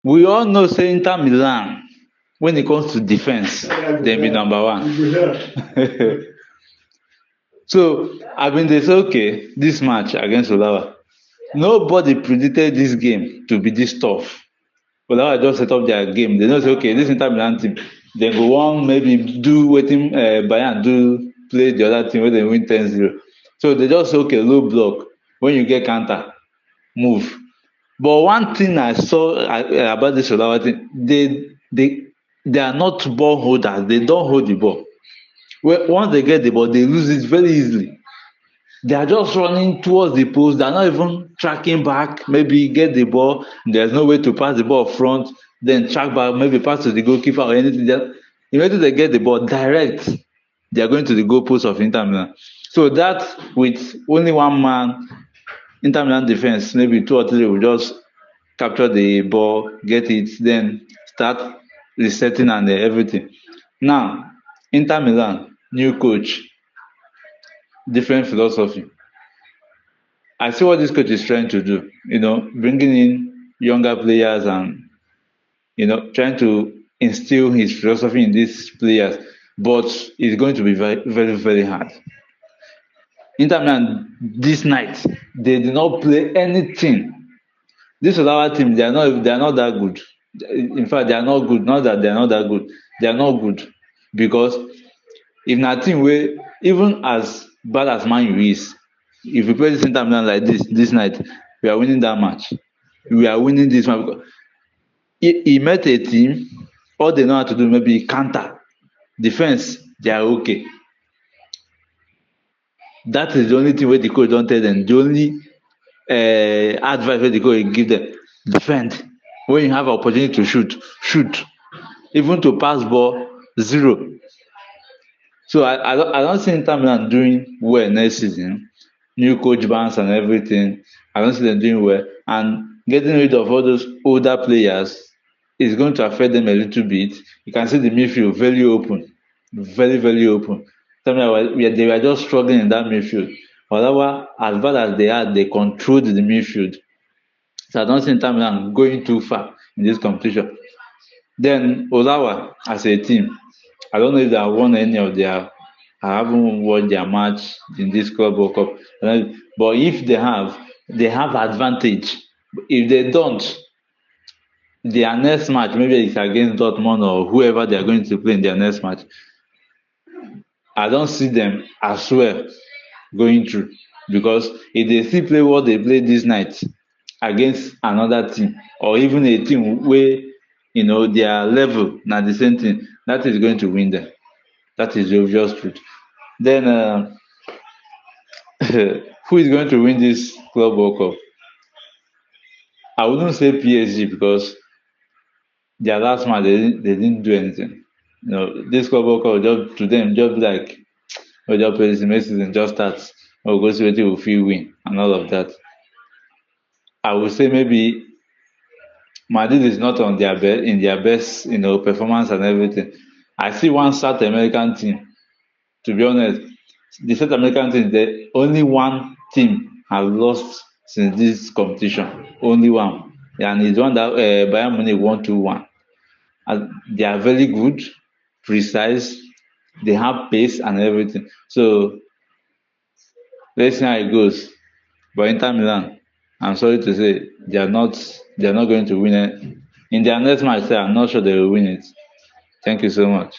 We all know say Inter Milan, when it comes to defense, they be number one. So I've been dey say okay, this match against Ulawa, nobody predicted this game to be this tough. Ulawa just set up their game. They know say okay, this Inter Milan team, they go wan maybe do wetin Bayern do, play the other team wey dem win 10-0. So they just say okay, low block. When you get counter, move. But one thing I saw about this Ulawa team, they are not ball holders. They don't hold the ball. Once they get the ball, they lose it very easily. They are just running towards the post. They are not even tracking back. Maybe get the ball. There's no way to pass the ball front. Then track back. Maybe pass to the goalkeeper or anything. Immediately they get the ball direct, they are going to the goalpost of Inter Milan. So that with only one man, Inter Milan defense, maybe two or three will just capture the ball, get it, then start resetting and everything. Now, Inter Milan, new coach, different philosophy. I see what this coach is trying to do, bringing in younger players and, trying to instill his philosophy in these players, but it's going to be very, very, very hard. Inter Milan this night, they did not play anything. This Ulawa team, they are not that good. In fact, they are not good. Not that they are not that good. They are not good because if na team wey even as bad as Man U is, if we play this Inter Milan like this night, we are winning that match. We are winning this match because he met a team, all they know how to do maybe counter, defense, they are okay. That is the only thing wey the coach don tell them. The only advice wey the coach give them: defend. When you have opportunity to shoot, shoot. Even to pass ball, zero. So I don't see Inter Milan doing well next season. New coach bounce and everything. I don't see them doing well. And getting rid of all those older players is going to affect them a little bit. You can see the midfield very open. Very, very open. Tell me they were just struggling in that midfield. However, as bad as they are, they controlled the midfield. So I don't see Inter Milan going too far in this competition. Then Olawa as a team, I don't know if they have won any of their. I haven't watched their match in this Club World Cup. But if they have advantage. If they don't, their next match maybe it's against Dortmund or whoever they are going to play in their next match. I don't see them as well going through because if they still play what they played this night against another team or even a team where their level na the same thing, that is going to win them. That is the obvious truth. Then who is going to win this Club World Cup? I wouldn't say PSG because their last match they didn't do anything. This Club World Cup just to them just be like just play this next season just starts. Or go see wetin we fit win and all of that. I would say maybe Madrid is not on their best in their best, performance and everything. I see one South American team. To be honest, the South American team, the only one team has lost since this competition. Only one, and it's one that Bayern Munich won 2-1. And they are very good, precise. They have pace and everything. So let's see how it goes. But Inter Milan, I'm sorry to say, they are not going to win it. In their next match, I'm not sure they will win it. Thank you so much.